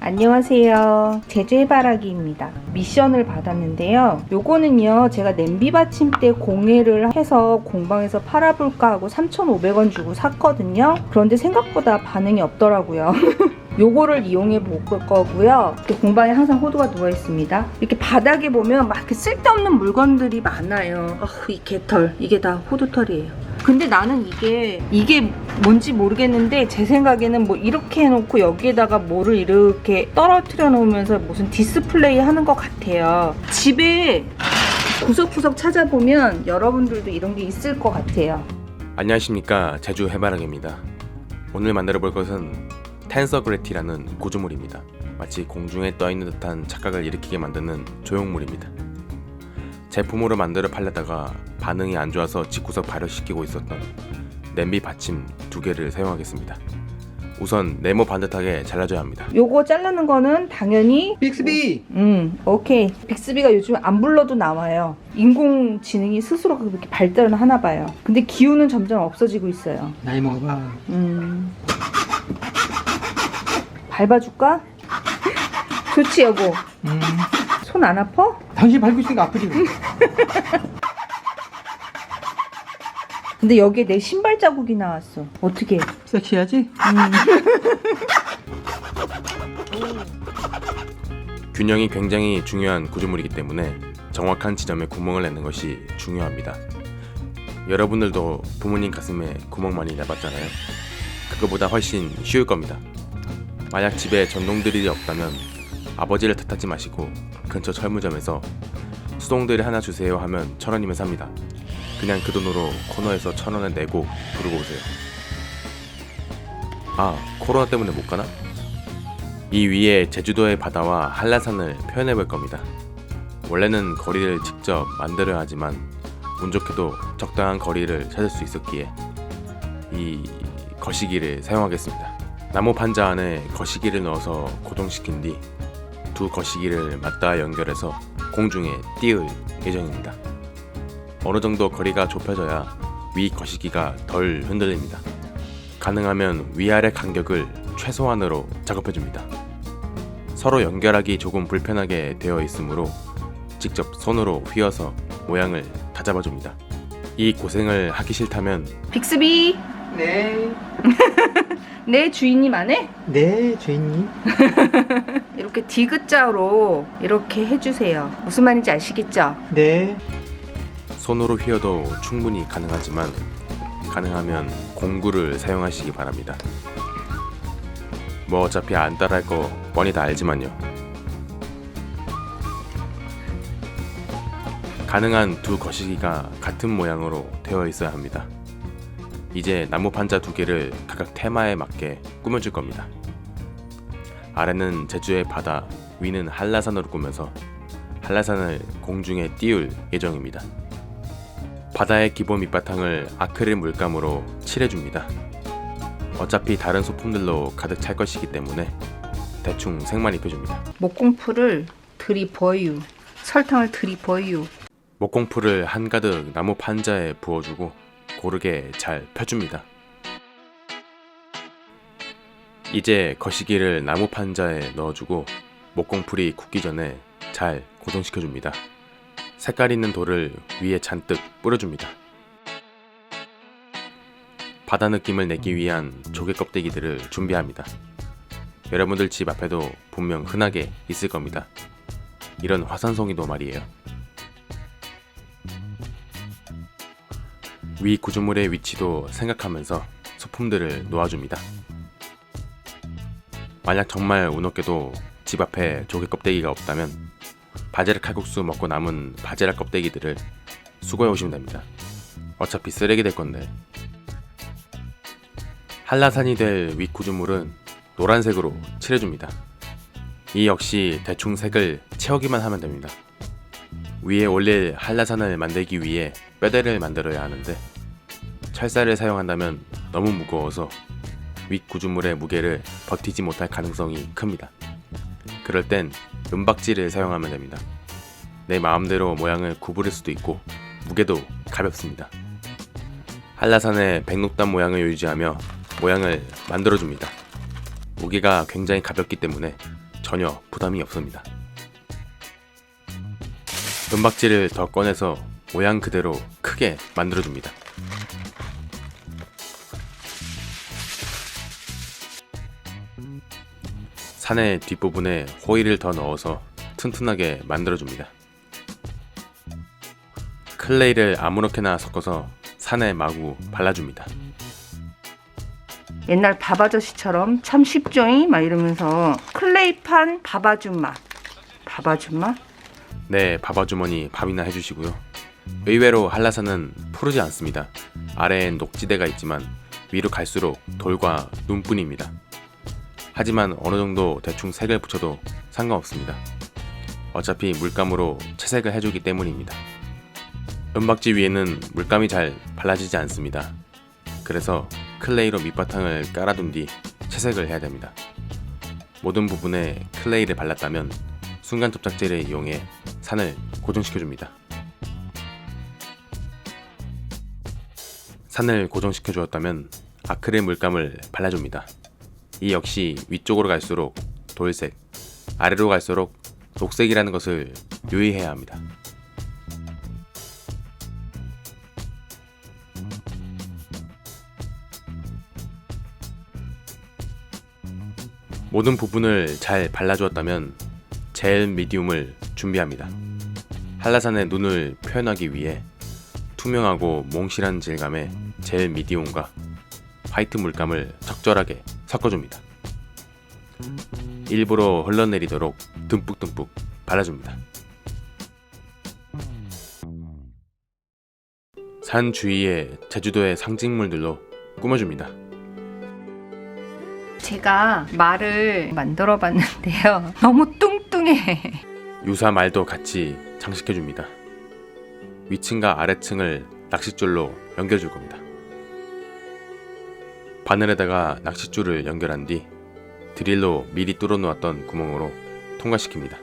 안녕하세요. 제주 해바라기입니다. 미션을 받았는데요. 요거는요, 제가 냄비 받침대 공예를 해서 공방에서 팔아볼까 하고 3,500원 주고 샀거든요. 그런데 생각보다 반응이 없더라고요. 요거를 이용해 볼 거고요. 이렇게 공방에 항상 호두가 누워 있습니다. 이렇게 바닥에 보면 막 이렇게 쓸데없는 물건들이 많아요. 이 개털, 이게 다 호두털이에요. 근데 나는 이게 뭔지 모르겠는데 제 생각에는 뭐 이렇게 해놓고 여기에다가 뭐를 이렇게 떨어뜨려 놓으면서 무슨 디스플레이 하는 것 같아요. 집에 구석구석 찾아보면 여러분들도 이런 게 있을 것 같아요. 안녕하십니까, 제주 해바라기입니다. 오늘 만들어 볼 것은 텐서그래티라는 구조물입니다. 마치 공중에 떠있는 듯한 착각을 일으키게 만드는 조형물입니다. 제품으로 만들어 팔려다가 반응이 안 좋아서 집구석 발효시키고 있었던 냄비 받침 2개를 사용하겠습니다. 우선 네모 반듯하게 잘라줘야 합니다. 요거 자르는 거는 당연히 빅스비! 오케이. 빅스비가 요즘 안 불러도 나와요. 인공지능이 스스로 그렇게 발달을 하나 봐요. 근데 기후는 점점 없어지고 있어요. 나이 먹어봐. 밟아줄까? 좋지 여보. 손 안 아파? 당신 밟고 있으니까 아프지. 근데 여기에 내 신발 자국이 나왔어. 어떻게? 섹시하지? 균형이 굉장히 중요한 구조물이기 때문에 정확한 지점에 구멍을 내는 것이 중요합니다. 여러분들도 부모님 가슴에 구멍 많이 내봤잖아요. 그거보다 훨씬 쉬울 겁니다. 만약 집에 전동드릴이 없다면 아버지를 탓하지 마시고 근처 철무점에서 수동드릴 하나 주세요 하면 1,000원이면 삽니다. 그냥 그 돈으로 코너에서 1,000원을 내고 부르고 오세요. 코로나 때문에 못 가나? 이 위에 제주도의 바다와 한라산을 표현해 볼 겁니다. 원래는 거리를 직접 만들어야 하지만 운 좋게도 적당한 거리를 찾을 수 있었기에 이 거시기를 사용하겠습니다. 나무 판자 안에 거시기를 넣어서 고정시킨 뒤 두 거시기를 맞닿아 연결해서 공중에 띄울 예정입니다. 어느 정도 거리가 좁혀져야 위 거시기가 덜 흔들립니다. 가능하면 위아래 간격을 최소한으로 작업해줍니다. 서로 연결하기 조금 불편하게 되어 있으므로 직접 손으로 휘어서 모양을 다잡아줍니다. 이 고생을 하기 싫다면 빅스비. 네. 내 주인님 안 해? 네, 주인님. 이렇게 디귿자로 이렇게 해주세요. 무슨 말인지 아시겠죠? 네. 손으로 휘어도 충분히 가능하지만 가능하면 공구를 사용하시기 바랍니다. 뭐 어차피 안 따라할 거 뻔히 다 알지만요. 가능한 두 거시기가 같은 모양으로 되어 있어야 합니다. 이제 나무 판자 2개를 각각 테마에 맞게 꾸며줄 겁니다. 아래는 제주의 바다, 위는 한라산으로 꾸며서 한라산을 공중에 띄울 예정입니다. 바다의 기본 밑바탕을 아크릴 물감으로 칠해줍니다. 어차피 다른 소품들로 가득 찰 것이기 때문에 대충 색만 입혀줍니다. 목공풀을 들이부어유. 설탕을 들이부어유. 목공풀을 한가득 나무 판자에 부어주고 고르게 잘 펴줍니다. 이제 거시기를 나무 판자에 넣어주고 목공풀이 굳기 전에 잘 고정시켜줍니다. 색깔 있는 돌을 위에 잔뜩 뿌려줍니다. 바다 느낌을 내기 위한 조개 껍데기들을 준비합니다. 여러분들 집 앞에도 분명 흔하게 있을 겁니다. 이런 화산송이도 말이에요. 위 구조물의 위치도 생각하면서 소품들을 놓아줍니다. 만약 정말 운 없게도 집 앞에 조개 껍데기가 없다면 바지락 칼국수 먹고 남은 바지락 껍데기들을 수거해 오시면 됩니다. 어차피 쓰레기 될 건데. 한라산이 될 위 구조물은 노란색으로 칠해줍니다. 이 역시 대충 색을 채우기만 하면 됩니다. 위에 올릴 한라산을 만들기 위해 뼈대를 만들어야 하는데 철사를 사용한다면 너무 무거워서 윗 구조물의 무게를 버티지 못할 가능성이 큽니다. 그럴 땐 은박지를 사용하면 됩니다. 내 마음대로 모양을 구부릴 수도 있고 무게도 가볍습니다. 한라산의 백록담 모양을 유지하며 모양을 만들어줍니다. 무게가 굉장히 가볍기 때문에 전혀 부담이 없습니다. 은박지를 더 꺼내서 모양 그대로 크게 만들어줍니다. 산의 뒷부분에 호일을 더 넣어서 튼튼하게 만들어줍니다. 클레이를 아무렇게나 섞어서 산에 마구 발라줍니다. 옛날 밥아저씨처럼 참 쉽죠잉? 막 이러면서 클레이판 밥아줌마. 밥아줌마? 네, 밥아주머니 밥이나 해주시고요. 의외로 한라산은 푸르지 않습니다. 아래엔 녹지대가 있지만 위로 갈수록 돌과 눈뿐입니다. 하지만 어느 정도 대충 색을 붙여도 상관없습니다. 어차피 물감으로 채색을 해주기 때문입니다. 은박지 위에는 물감이 잘 발라지지 않습니다. 그래서 클레이로 밑바탕을 깔아둔 뒤 채색을 해야 됩니다. 모든 부분에 클레이를 발랐다면 순간 접착제를 이용해 산을 고정시켜줍니다. 산을 고정시켜 주었다면 아크릴 물감을 발라줍니다. 이 역시 위쪽으로 갈수록 돌색, 아래로 갈수록 녹색이라는 것을 유의해야 합니다. 모든 부분을 잘 발라주었다면 젤 미디움을 준비합니다. 한라산의 눈을 표현하기 위해 투명하고 몽실한 질감의 젤 미디움과 화이트 물감을 적절하게 섞어줍니다. 일부러 흘러내리도록 듬뿍듬뿍 발라줍니다. 산 주위에 제주도의 상징물들로 꾸며줍니다. 제가 말을 만들어 봤는데요. 너무 뚱뚱해. 유사 말도 같이 장식해줍니다. 위층과 아래층을 낚싯줄로 연결해줄 겁니다. 바늘에다가 낚싯줄을 연결한 뒤 드릴로 미리 뚫어놓았던 구멍으로 통과시킵니다.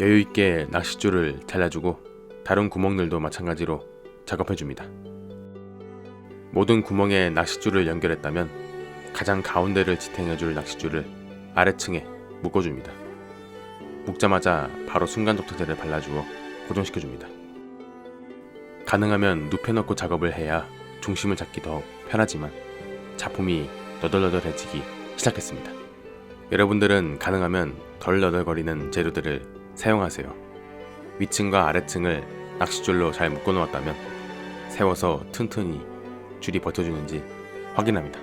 여유있게 낚싯줄을 잘라주고 다른 구멍들도 마찬가지로 작업해줍니다. 모든 구멍에 낚싯줄을 연결했다면 가장 가운데를 지탱해줄 낚싯줄을 아래층에 묶어줍니다. 묶자마자 바로 순간 접착제를 발라주어 고정시켜줍니다. 가능하면 눕혀놓고 작업을 해야 중심을 잡기 더 편하지만 작품이 너덜너덜해지기 시작했습니다. 여러분들은 가능하면 덜 너덜거리는 재료들을 사용하세요. 위층과 아래층을 낚싯줄로 잘 묶어놓았다면 세워서 튼튼히 줄이 버텨주는지 확인합니다.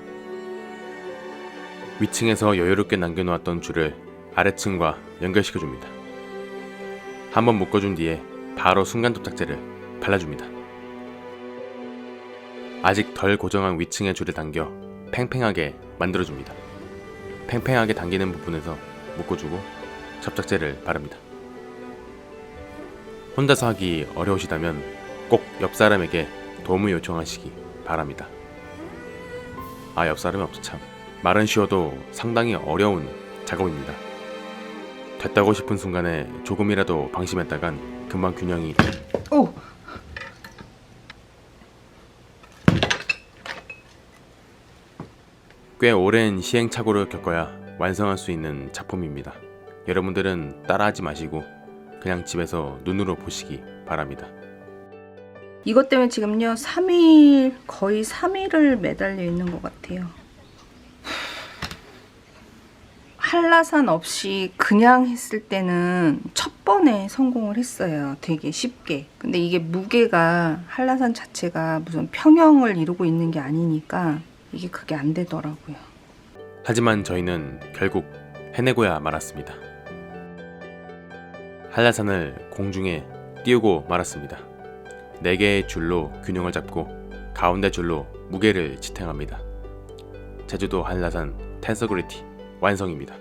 위층에서 여유롭게 남겨놓았던 줄을 아래층과 연결시켜줍니다. 한번 묶어준 뒤에 바로 순간 접착제를 발라줍니다. 아직 덜 고정한 위층의 줄을 당겨 팽팽하게 만들어줍니다. 팽팽하게 당기는 부분에서 묶어주고 접착제를 바릅니다. 혼자서 하기 어려우시다면 꼭 옆사람에게 도움을 요청하시기 바랍니다. 옆사람이 없어 참. 말은 쉬워도 상당히 어려운 작업입니다. 됐다고 싶은 순간에 조금이라도 방심했다간 금방 균형이 오! 꽤 오랜 시행착오를 겪어야 완성할 수 있는 작품입니다. 여러분들은 따라하지 마시고 그냥 집에서 눈으로 보시기 바랍니다. 이것 때문에 지금요 거의 3일을 매달려 있는 것 같아요. 한라산 없이 그냥 했을 때는 첫 번에 성공을 했어요. 되게 쉽게. 근데 이게 무게가 한라산 자체가 무슨 평형을 이루고 있는 게 아니니까 이게 그게 안 되더라고요. 하지만 저희는 결국 해내고야 말았습니다. 한라산을 공중에 띄우고 말았습니다. 4개의 줄로 균형을 잡고 가운데 줄로 무게를 지탱합니다. 제주도 한라산 텐서그리티 완성입니다.